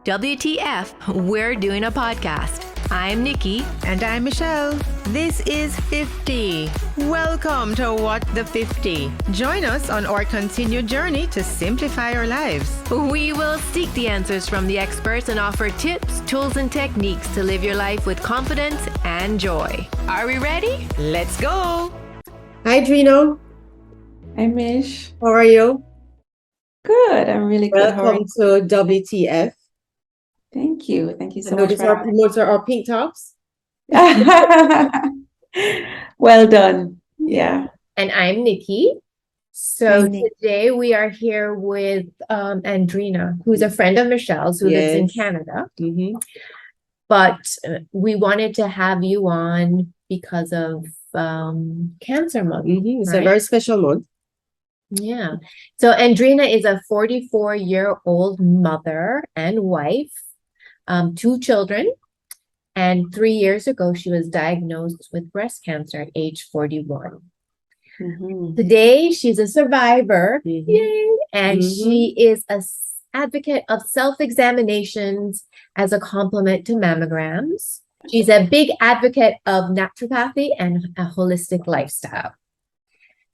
WTF, we're doing a podcast. I'm Niki. And I'm Michelle. This is 50. Welcome to What the 50. Join us on our continued journey to simplify our lives. We will seek the answers from the experts and offer tips, tools, and techniques to live your life with confidence and joy. Are we ready? Let's go. Hi, Drino. Hi, Mich. How are you? Good. I'm really good. Welcome to WTF. Thank you. Thank you so much. Notice our promoter, our pink tops. Well done. Yeah. And I'm Niki. So today we are here with Andrena, who's a friend of Michelle's who lives in Canada. Mm-hmm. But we wanted to have you on because of Cancer Month. Mm-hmm. It's a very special month. Yeah. So Andrena is a 44-year-old mother and wife, 2 children. And 3 years ago, she was diagnosed with breast cancer at age 41. Mm-hmm. Today, she's a survivor. Mm-hmm. Yay! And she is an advocate of self-examinations as a complement to mammograms. She's a big advocate of naturopathy and a holistic lifestyle.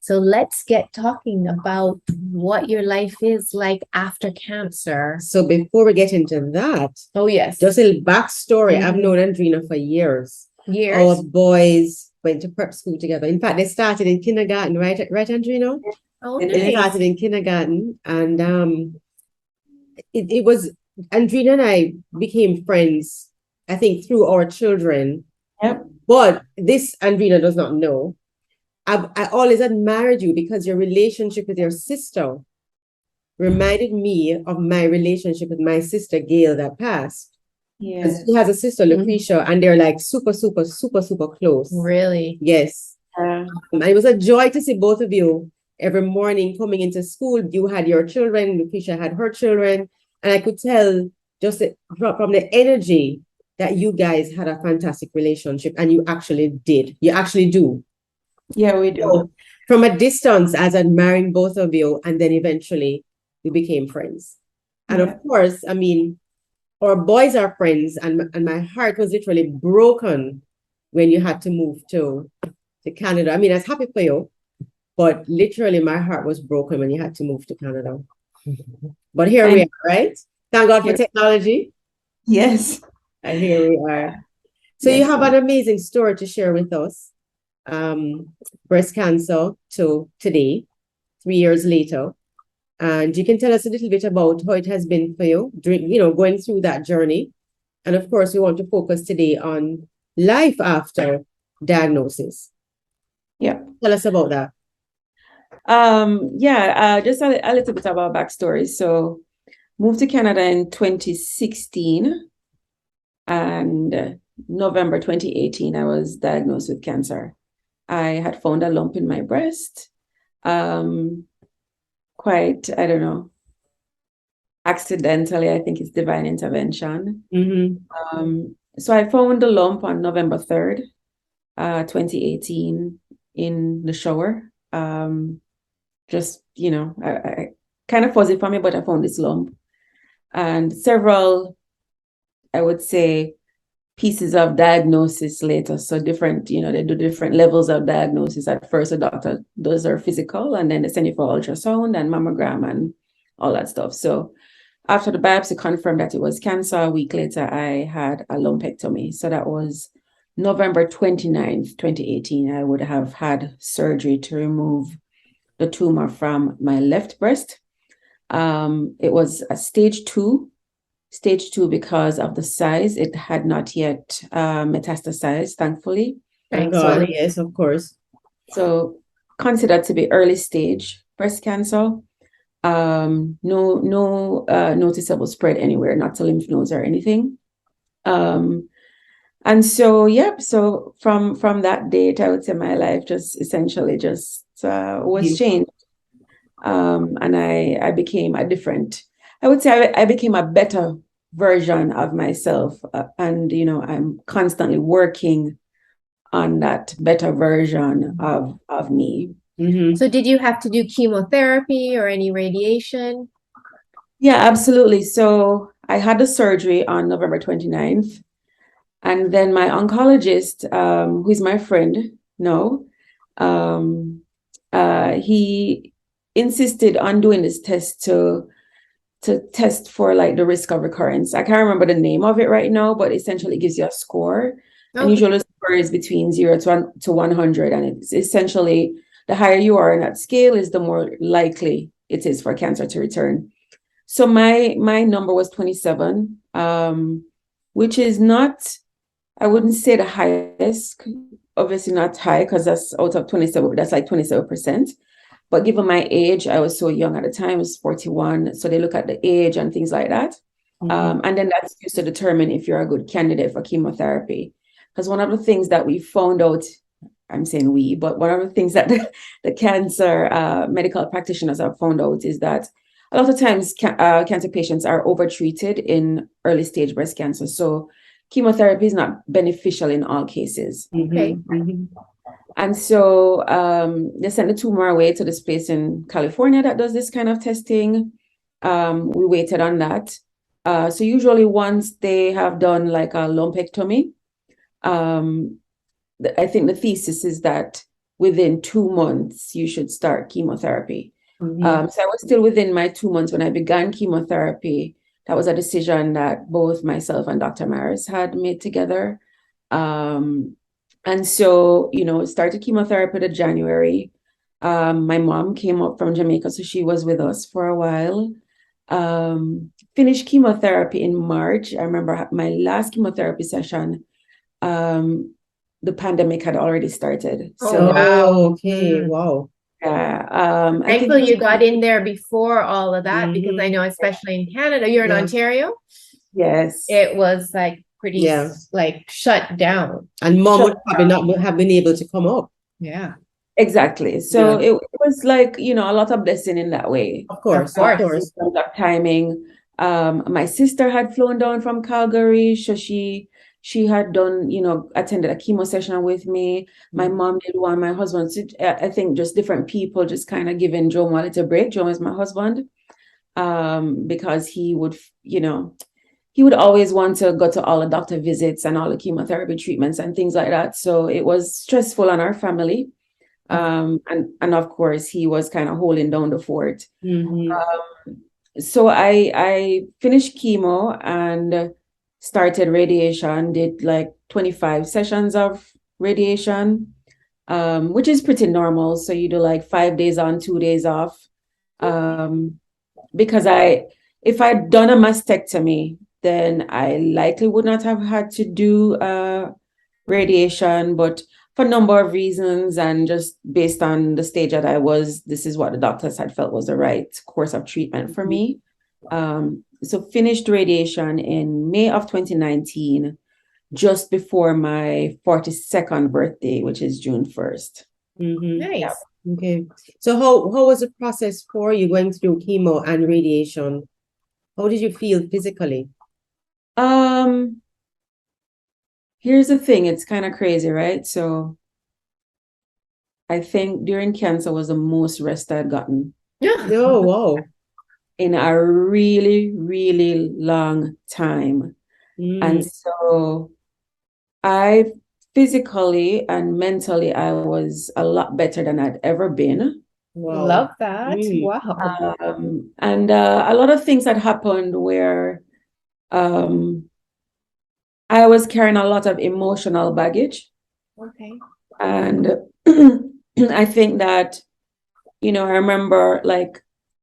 So let's get talking about what your life is like after cancer. So before we get into that, Oh, yes. just a little backstory. I've known Andrena for years. Our boys went to prep school together. In fact, they started in kindergarten, right, Andrena? Oh, They nice. started in kindergarten, and it was Andrena and I became friends, I think, through our children. Yep. But this Andrena does not know. I always admired you because your relationship with your sister reminded me of my relationship with my sister Gail that passed. Yeah. She has a sister, Lucretia, and they're like super, super, super, super close. Really? Yes. And it was a joy to see both of you every morning coming into school. You had your children, Lucretia had her children, and I could tell just from the energy that you guys had a fantastic relationship, and you actually did. You actually do. Yeah, we do. So, from a distance, as admiring both of you, and then eventually we became friends. And of course, I mean, our boys are friends, and my heart was literally broken when you had to move to Canada. I mean, I was happy for you, but literally my heart was broken when you had to move to Canada. But here we are, right? Thank God for technology. Yes. And here we are. So you have an amazing story to share with us. Breast cancer to today, 3 years later. And you can tell us a little bit about how it has been for you, going through that journey. And of course, we want to focus today on life after diagnosis. Yeah. Tell us about that. Just a little bit about backstory. So moved to Canada in 2016, and November 2018, I was diagnosed with cancer. I had found a lump in my breast. Quite, I don't know, accidentally. I think it's divine intervention. Mm-hmm. So I found the lump on November 3rd, 2018 in the shower. Just, I kind of fuzzy for me, but I found this lump. And several, I would say, pieces of diagnosis later. So different, they do different levels of diagnosis. At first, the doctor does their physical, and then they send you for ultrasound and mammogram and all that stuff. So after the biopsy confirmed that it was cancer, a week later, I had a lumpectomy. So that was November 29th, 2018. I would have had surgery to remove the tumor from my left breast. It was a stage 2 because of the size. It had not yet metastasized, thankfully. Thank God, yes, of course. So considered to be early stage breast cancer. No noticeable spread anywhere, not to lymph nodes or anything. And so, so from that date, I would say my life just essentially was changed. And I became a different, I would say I became a better version of myself. And, I'm constantly working on that better version of me. Mm-hmm. So did you have to do chemotherapy or any radiation? Yeah, absolutely. So I had the surgery on November 29th. And then my oncologist, who is my friend, he insisted on doing this test to test for like the risk of recurrence. I can't remember the name of it right now, but essentially it gives you a score. And usually the score is between 0 to 100. And it's essentially the higher you are in that scale is the more likely it is for cancer to return. So my number was 27, which is not, I wouldn't say the highest, obviously not high because that's out of 27, that's like 27%. But given my age, I was so young at the time, I was 41. So they look at the age and things like that. And then that's used to determine if you're a good candidate for chemotherapy. Because one of the things that we found out, I'm saying we, but one of the things that the cancer medical practitioners have found out is that a lot of times cancer patients are overtreated in early stage breast cancer. So chemotherapy is not beneficial in all cases. Okay. And so they sent the tumor away to this place in California that does this kind of testing. We waited on that. So usually once they have done like a lumpectomy, I think the thesis is that within 2 months, you should start chemotherapy. So I was still within my 2 months when I began chemotherapy. That was a decision that both myself and Dr. Maris had made together. And so, started chemotherapy in January. My mom came up from Jamaica, so she was with us for a while. Finished chemotherapy in March. I remember my last chemotherapy session, the pandemic had already started. So, wow. Okay, wow. Yeah. Thankfully, you got in there before all of that because I know, especially in Canada, you're in Ontario. Yes. It was like pretty like shut down. And mom would probably not have been able to come up. Yeah. Exactly. So it was like, a lot of blessing in that way. Of course. In terms of timing. My sister had flown down from Calgary, so she had done, attended a chemo session with me. My mom did one, my husband. So I think just different people just kind of giving Joe a little break. Joe is my husband, because he would, he would always want to go to all the doctor visits and all the chemotherapy treatments and things like that. So it was stressful on our family. And of course, he was kind of holding down the fort. So I finished chemo and started radiation, did like 25 sessions of radiation, which is pretty normal. So you do like 5 days on, 2 days off. Because if I'd done a mastectomy, then I likely would not have had to do radiation, but for a number of reasons and just based on the stage that I was, this is what the doctors had felt was the right course of treatment for me. So finished radiation in May of 2019, just before my 42nd birthday, which is June 1st. Nice. Yeah. Okay. So how was the process for you going through chemo and radiation? How did you feel physically? Here's the thing, it's kind of crazy, right? So I think during cancer was the most rest I'd gotten. Yeah. Oh, wow. In a really, really long time. And so I physically and mentally, I was a lot better than I'd ever been. Wow. Love that. Wow. And a lot of things had happened where I was carrying a lot of emotional baggage. Okay. And I think that, I remember like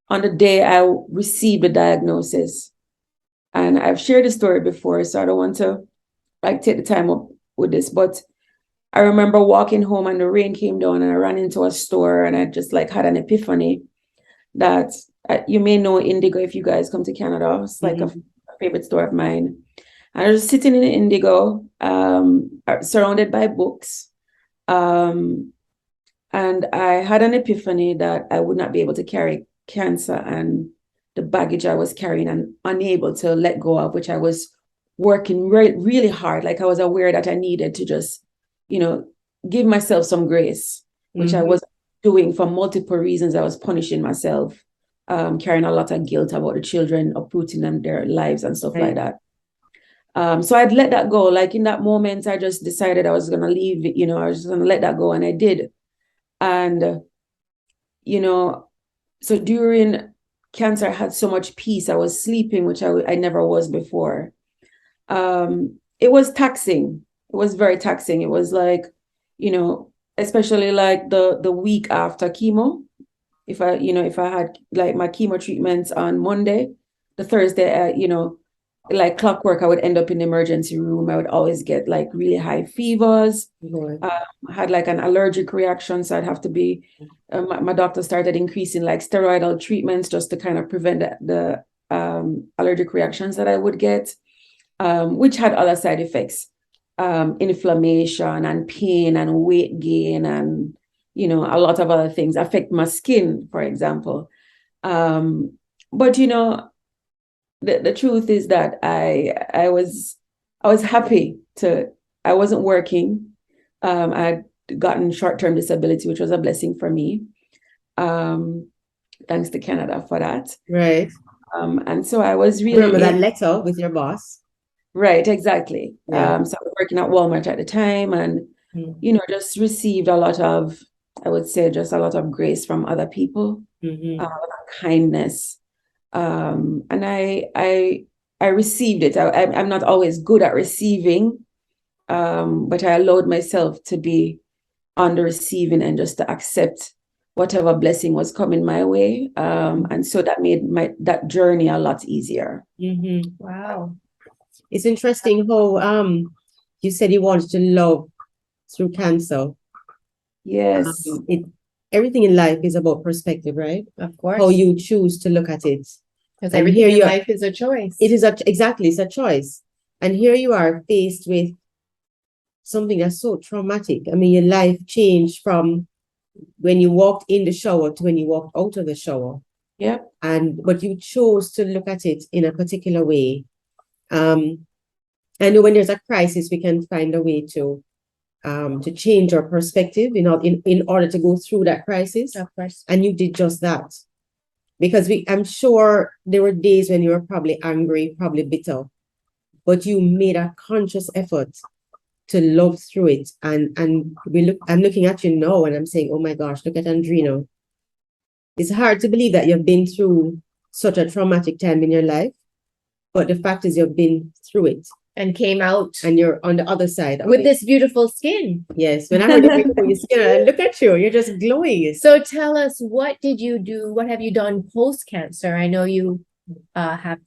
on the day I received the diagnosis, and I've shared the story before, so I don't want to like take the time up with this, but I remember walking home and the rain came down and I ran into a store and I just like had an epiphany that you may know Indigo if you guys come to Canada. It's like a favorite store of mine. I was sitting in Indigo, surrounded by books. And I had an epiphany that I would not be able to carry cancer and the baggage I was carrying and unable to let go of, which I was working really hard. Like I was aware that I needed to just, give myself some grace, which I was doing for multiple reasons. I was punishing myself carrying a lot of guilt about the children, uprooting them, their lives and stuff like Right. that. So I'd let that go. Like in that moment, I just decided I was going to leave it, I was just going to let that go. And I did. And, so during cancer, I had so much peace. I was sleeping, which I never was before. It was taxing. It was very taxing. It was like, especially like the week after chemo. If I had like my chemo treatments on Monday, the Thursday, like clockwork, I would end up in the emergency room. I would always get like really high fevers. Lord. I had like an allergic reaction, so I'd have to be. My doctor started increasing like steroidal treatments just to kind of prevent the allergic reactions that I would get, which had other side effects, inflammation and pain and weight gain and a lot of other things affect my skin, for example. But the truth is that I was happy I wasn't working. I'd gotten short-term disability, which was a blessing for me. Thanks to Canada for that. Right. And so I was really Remember that letter with your boss? right, exactly. Yeah. So I was working at Walmart at the time and just received a lot of, I would say, just a lot of grace from other people, kindness. And I received it. I'm not always good at receiving, but I allowed myself to be on the receiving and just to accept whatever blessing was coming my way. And so that made that journey a lot easier. Wow. It's interesting how you said you wanted to love through cancer. Yes. Everything in life is about perspective, right? Of course. How you choose to look at it. Because And everything here in you are- life is a choice. It is exactly, it's a choice. And here you are faced with something that's so traumatic. I mean, your life changed from when you walked in the shower to when you walked out of the shower. Yeah. But you chose to look at it in a particular way. I know when there's a crisis, we can find a way to change our perspective, in order to go through that crisis. Of course. And you did just that. Because I'm sure there were days when you were probably angry, probably bitter, but you made a conscious effort to love through it. And I'm looking at you now and I'm saying, oh my gosh, look at Andrena. It's hard to believe that you've been through such a traumatic time in your life, but the fact is you've been through it. And came out And you're on the other side of with it. this beautiful skin. Yes, when I heard you before your skin, I look at you, you're just glowing. So tell us, what did you do? What have you done post-cancer? I know you have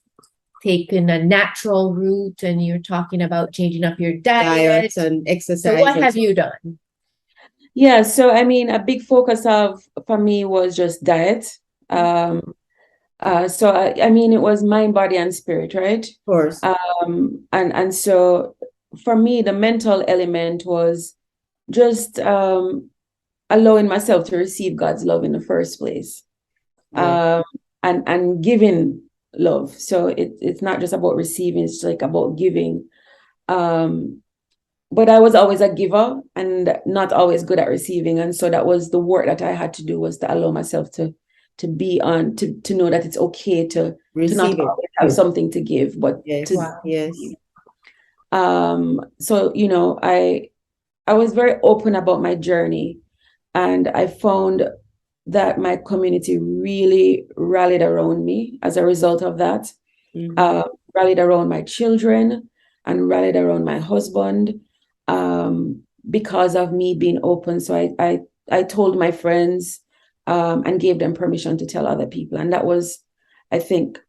taken a natural route and you're talking about changing up your diet. Diet and exercise. So what and have you done? Yeah, so I mean, a big focus for me was just diet. So I mean, it was mind, body, and spirit, right? Of course. And so for me, the mental element was just allowing myself to receive God's love in the first place, and giving love. So it's not just about receiving; it's like about giving. But I was always a giver and not always good at receiving, and so that was the work that I had to do, was to allow myself to be on, to know that it's okay to Receive not it. always have something to give, but Yes. to Wow. Yes. so I was very open about my journey, and I found that my community really rallied around me as a result of that. Rallied around my children and rallied around my husband, because of me being open. So I told my friends, and gave them permission to tell other people. And that was, I think,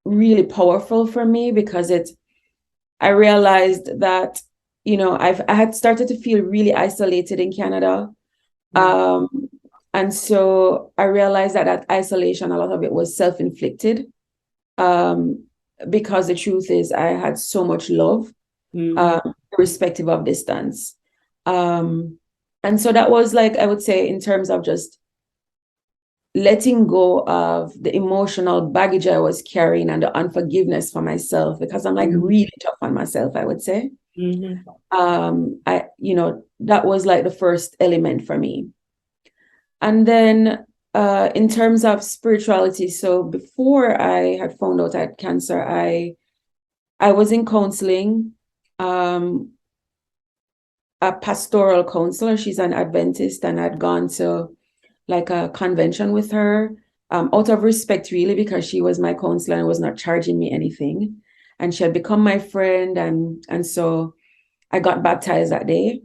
really powerful for me, because I realized that, I had started to feel really isolated in Canada. And so I realized that isolation, a lot of it was self-inflicted, because the truth is I had so much love, irrespective of distance. And so that was, like, I would say, in terms of just letting go of the emotional baggage I was carrying and the unforgiveness for myself, because I'm like really tough on myself, I would say. That was like the first element for me. And then in terms of spirituality, so before I had found out I had cancer, I was in counseling. A pastoral counselor. She's an Adventist, and I'd gone to like a convention with her, out of respect, really, because she was my counselor and was not charging me anything. And she had become my friend, and so I got baptized that day.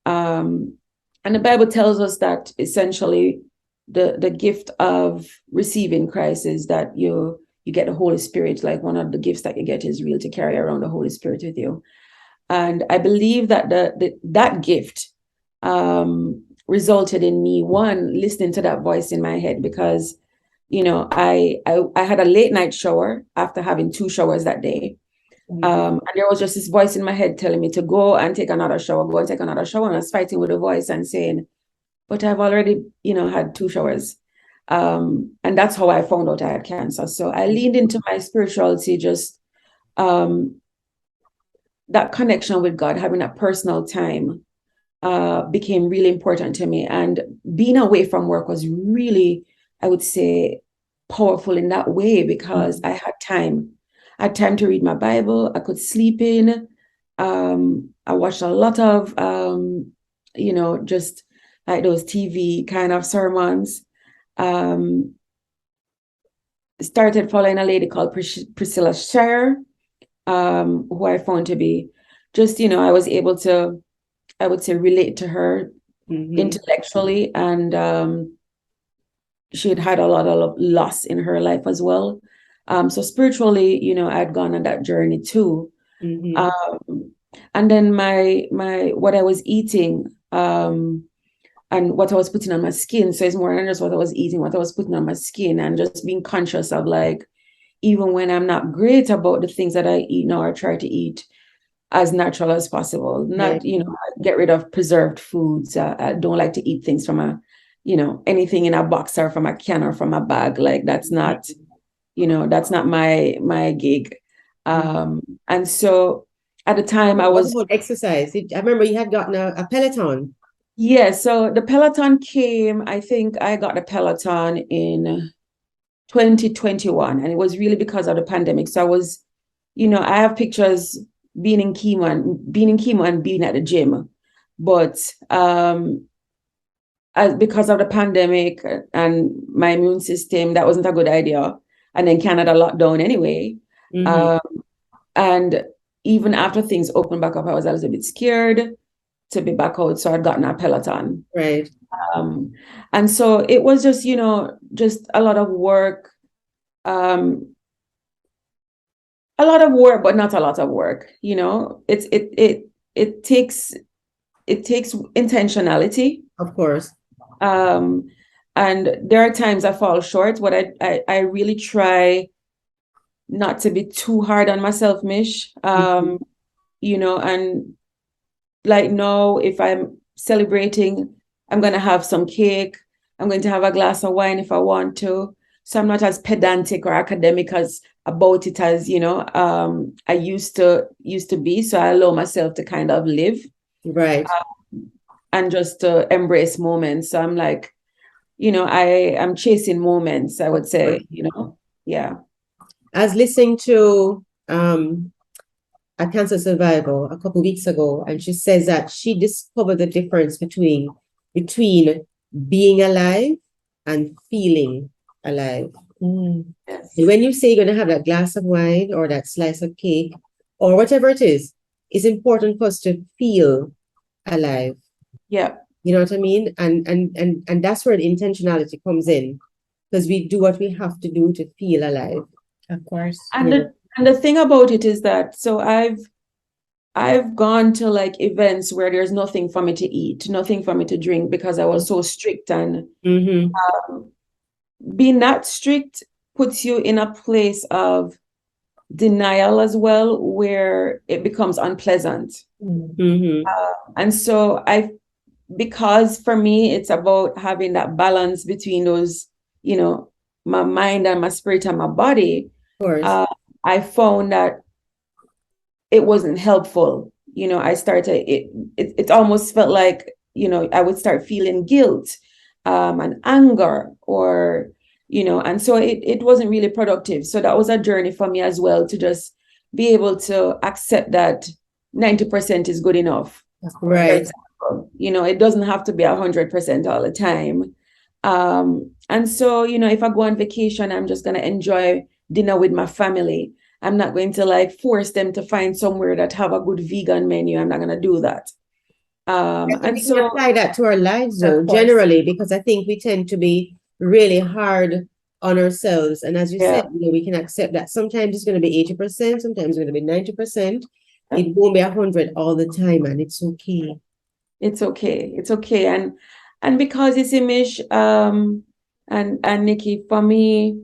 And the Bible tells us that essentially the gift of receiving Christ is that you get the Holy Spirit. Like, one of the gifts that you get is real, to carry around the Holy Spirit with you. And I believe that that gift resulted in me, one, listening to that voice in my head, because, I had a late night shower after having 2 showers that day. And there was just this voice in my head telling me to go and take another shower, go and take another shower. And I was fighting with the voice and saying, but I've already, had 2 showers. And that's how I found out I had cancer. So I leaned into my spirituality, just that connection with God, having a personal time, became really important to me. And being away from work was really, I would say, powerful in that way, because I had time. I had time to read my Bible. I could sleep in. I watched a lot of, just like those TV kind of sermons. Started following a lady called Priscilla Shire, who I found to be just, I was able to, I would say, relate to her intellectually. And she had a lot of loss in her life as well. So spiritually, I'd gone on that journey too. And then my what I was eating, and what I was putting on my skin. So it's more than just what I was eating, what I was putting on my skin, and just being conscious of, like, even when I'm not great about the things that I eat now, I try to eat as natural as possible. Not, get rid of preserved foods. I don't like to eat things from anything in a box or from a can or from a bag. Like, that's not, that's not my gig. And so at the time I was... What about exercise? I remember you had gotten a Peloton. Yeah, so the Peloton came, I think I got the Peloton in 2021, and it was really because of the pandemic. So I was, I have pictures being in chemo and being at the gym, but because of the pandemic and my immune system, that wasn't a good idea. And then Canada locked down anyway. And even after things opened back up, I was a little bit scared to be back out. So I'd gotten a Peloton. Right. And so it was just, just a lot of work. A lot of work, but not a lot of work. It takes intentionality. Of course. And there are times I fall short, but I really try not to be too hard on myself, Mich. And like, now, if I'm celebrating, I'm going to have some cake. I'm going to have a glass of wine if I want to. So I'm not as pedantic or academic about it as, I used to be. So I allow myself to kind of live. Right. And just to embrace moments. So I'm like, I am chasing moments, I would say, yeah. I was listening to a cancer survivor a couple of weeks ago, and she says that she discovered the difference between being alive and feeling alive. Yes. And when you say you're going to have that glass of wine or that slice of cake or whatever it is, it's important for us to feel alive. Yeah. You know what I mean? And that's where the intentionality comes in, because we do what we have to do to feel alive. Of course. And the thing about it is that, so I've gone to like events where there's nothing for me to eat, nothing for me to drink, because I was so strict. And being that strict puts you in a place of denial as well, where it becomes unpleasant. And so because for me, it's about having that balance between those, my mind and my spirit and my body. Of course. I found that it wasn't helpful. I started, it almost felt like, I would start feeling guilt and anger, or, and so it wasn't really productive. So that was a journey for me as well, to just be able to accept that 90% is good enough. Right. It doesn't have to be 100% all the time. And so, if I go on vacation, I'm just going to enjoy dinner with my family. I'm not going to like force them to find somewhere that have a good vegan menu. I'm not going to do that. And And we can so, apply that to our lives, though, Of course. generally, because I think we tend to be really hard on ourselves. And as you Yeah. said, we can accept that sometimes it's going to be 80%, sometimes it's going to be 90%. It won't be 100 all the time, and it's okay. it's okay. It's okay. And because it's Mich, and Niki, for me,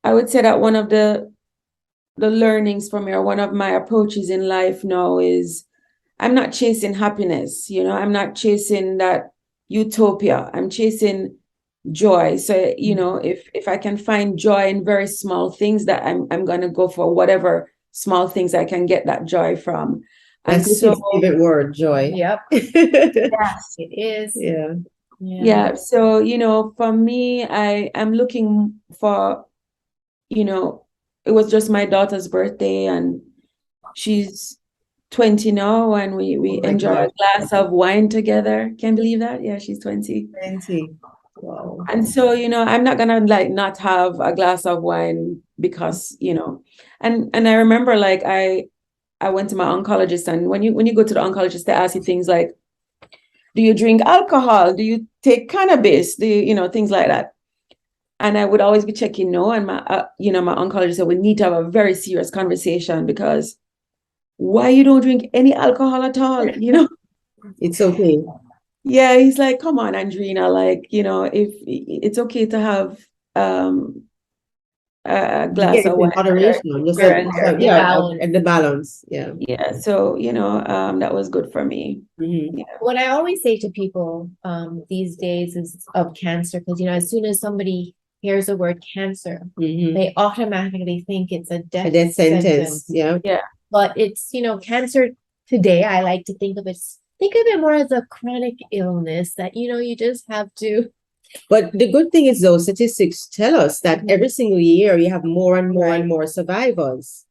I would say that one of the learnings for me, or one of my approaches in life now, is I'm not chasing happiness. I'm not chasing that utopia. I'm chasing joy. So, if I can find joy in very small things, that I'm gonna go for whatever small things I can get that joy from. And That's so, his favorite word, joy. Yep, yes. it is. Yeah. Yeah. So, for me, I'm looking for, it was just my daughter's birthday, and she's 20 now, and we Oh my enjoy a gosh. glass of wine together. Can't believe that. Yeah, she's 20. 20. Wow. And so, I'm not gonna like not have a glass of wine because, and I remember, like, I went to my oncologist, and when you go to the oncologist, they ask you things like, do you drink alcohol? Do you take cannabis? Do you, things like that? And I would always be checking no. And my, my oncologist said, we need to have a very serious conversation, because why you don't drink any alcohol at all? It's okay. Yeah, he's like, come on, Andrena, like, if it's okay to have a glass Get it of in wine. moderation. Just Here and there. yeah, Balance. and the balance. Yeah. Yeah. So, that was good for me. Mhm. What I always say to people these days is of cancer, because as soon as somebody hears the word cancer, Mhm. they automatically think it's a A death death sentence. sentence. Yeah. But it's, cancer today, I like to think of it more as a chronic illness that, you just have to. But the good thing is, though, statistics tell us that every single year you have more and more and Right. more survivors.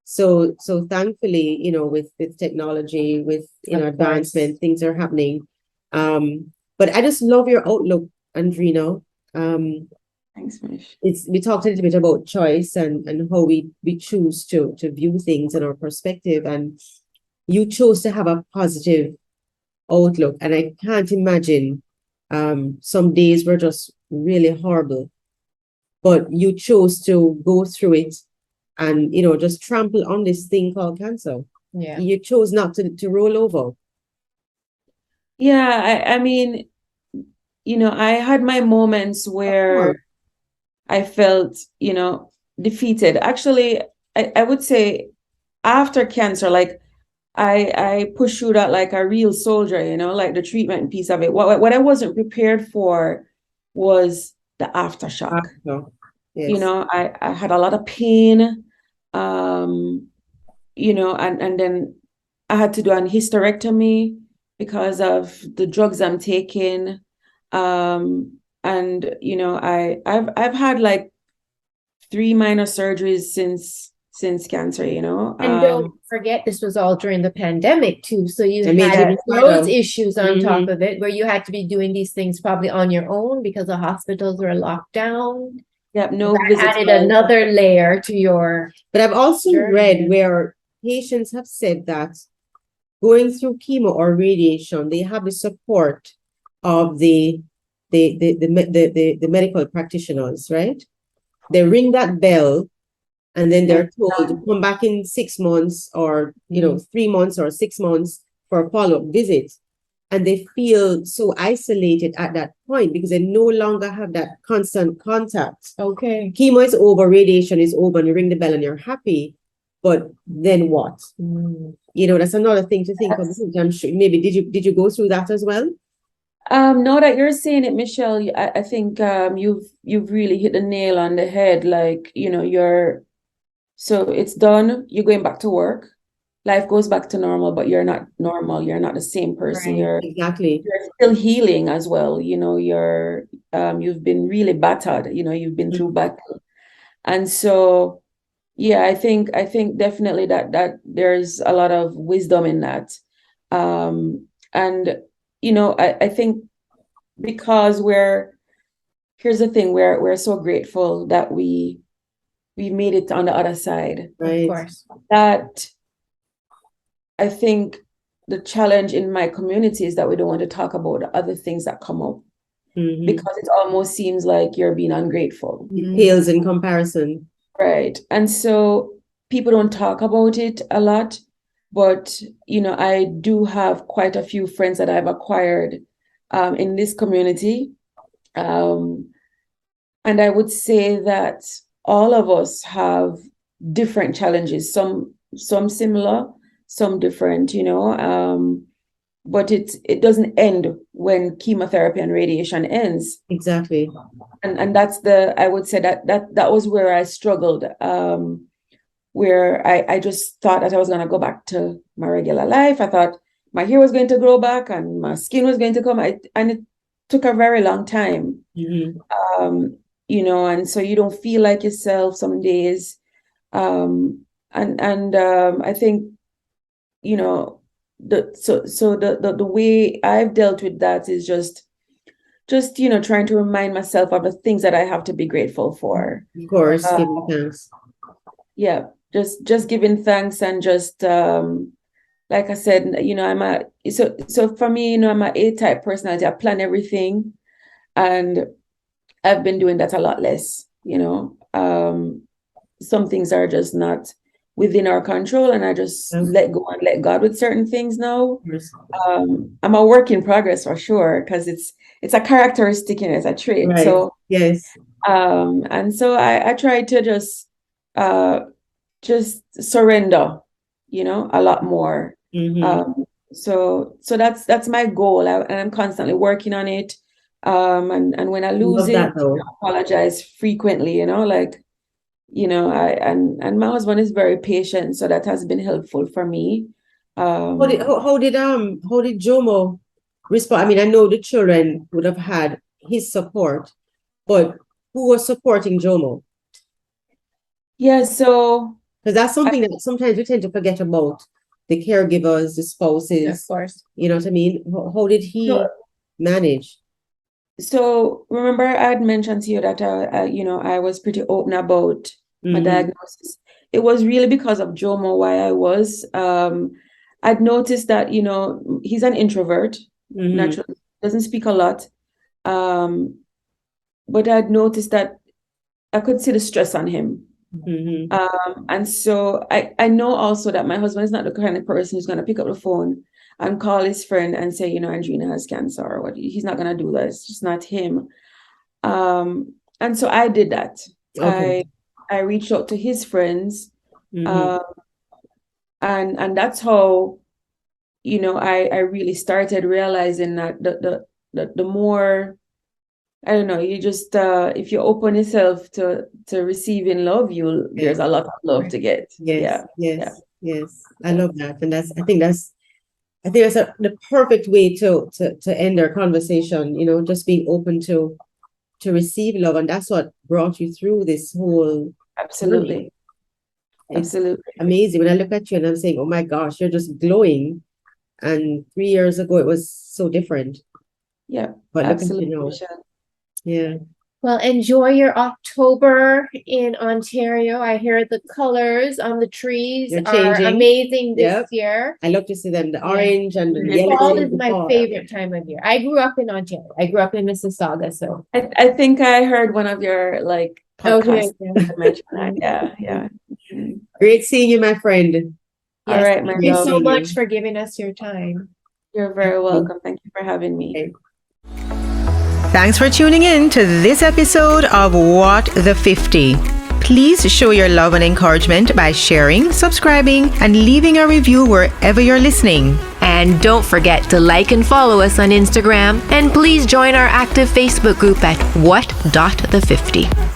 So thankfully, with technology, with Of course. advancement, things are happening. But I just love your outlook, Andrena. Thanks, Mish. We talked a little bit about choice and how we choose to view things and our perspective, and you chose to have a positive outlook. And I can't imagine some days were just really horrible, but you chose to go through it and just trample on this thing called cancer. Yeah. You chose not to roll over. Yeah, I mean, I had my moments where I felt, defeated. Actually, I would say after cancer, like I pushed through that like a real soldier, like the treatment piece of it. What I wasn't prepared for was the aftershock. Yes. I had a lot of pain, and then I had to do an hysterectomy because of the drugs I'm taking. And I've had like 3 minor surgeries since cancer, And don't forget, this was all during the pandemic too. So you I mean, had even those so. issues on top Mhm. of it, where you had to be doing these things probably on your own because the hospitals were locked down. Yep, no That visits. added another layer to your But I've also journey. read where patients have said that going through chemo or radiation, they have the support of the medical practitioners, right? They ring that bell, and then they're told to come back in 6 months, or 3 months or 6 months for a follow-up visit. And they feel so isolated at that point because they no longer have that constant contact. okay. Chemo is over, radiation is over, and you ring the bell and you're happy. But then what? That's another thing to think of. I'm sure maybe did you go through that as well? Now that you're saying it, Michelle, I think you've really hit the nail on the head. Like, so it's done, you're going back to work. life goes back to normal, but you're not normal. You're not the same person. Right. Exactly. You're still healing as well. You've been really battered. You've been through battle, and so yeah, I think definitely that there's a lot of wisdom in that, and I think because here's the thing, we're so grateful that we made it on the other side. Right. Of course. That I think the challenge in my community is that we don't want to talk about the other things that come up because it almost seems like you're being ungrateful. It pales in comparison. Right. And so people don't talk about it a lot, but I do have quite a few friends that I've acquired in this community. And I would say that all of us have different challenges, some similar, some different, but it doesn't end when chemotherapy and radiation ends. Exactly. And that's I would say that was where I struggled, where I just thought that I was going to go back to my regular life. I thought my hair was going to grow back and my skin was going to come, and it took a very long time. And so you don't feel like yourself some days. And I think, the way I've dealt with that is just trying to remind myself of the things that I have to be grateful for. Of course, giving thanks. Yeah, just giving thanks and just like I said, so for me, I'm an A-type personality. I plan everything, and I've been doing that a lot less. Some things are just not within our control, and I just let go and let God with certain things now. I'm a work in progress for sure, because it's a characteristic and it's a trait. Right. So yes. And so I try to just surrender, a lot more. So that's my goal, and I'm constantly working on it. And when I lose it, I apologize frequently, and my husband is very patient, so that has been helpful for me. How did Jomo respond? I mean, I know the children would have had his support, but who was supporting Jomo? Yeah, so because that's something that sometimes we tend to forget about, the caregivers, the spouses. Of course. You know what I mean? How did he manage? So remember, I had mentioned to you that I was pretty open about my diagnosis. It was really because of Jomo why I was. I'd noticed that he's an introvert, naturally doesn't speak a lot, but I'd noticed that I could see the stress on him. And so I know also that my husband is not the kind of person who's going to pick up the phone and call his friend and say, Andrena has cancer or what. He's not going to do that. It's just not him. And so I did that. Okay. I reached out to his friends. And that's how, I really started realizing that the more, I don't know, you just, if you open yourself to receiving love, there's a lot of love to get. Yes. I love that. And I think that's the perfect way to end our conversation, just being open to receive love. And that's what brought you through this whole Absolutely. Absolutely. Amazing. When I look at you and I'm saying, oh my gosh, you're just glowing. And 3 years ago, it was so different. Yeah, but absolutely. Yeah. Well, enjoy your October in Ontario. I hear the colors on the trees are amazing this year. I love to see them. The orange and the yellow. Fall is my favorite time of year. I grew up in Ontario. I grew up in Mississauga. So I think I heard one of your podcasts. Yeah. Great seeing you, my friend. Yes, all right, thank you so much for giving us your time. You're very welcome. Thank you for having me. Okay. Thanks for tuning in to this episode of What the 50. Please show your love and encouragement by sharing, subscribing, and leaving a review wherever you're listening. And don't forget to like and follow us on Instagram, and please join our active Facebook group at what.the50.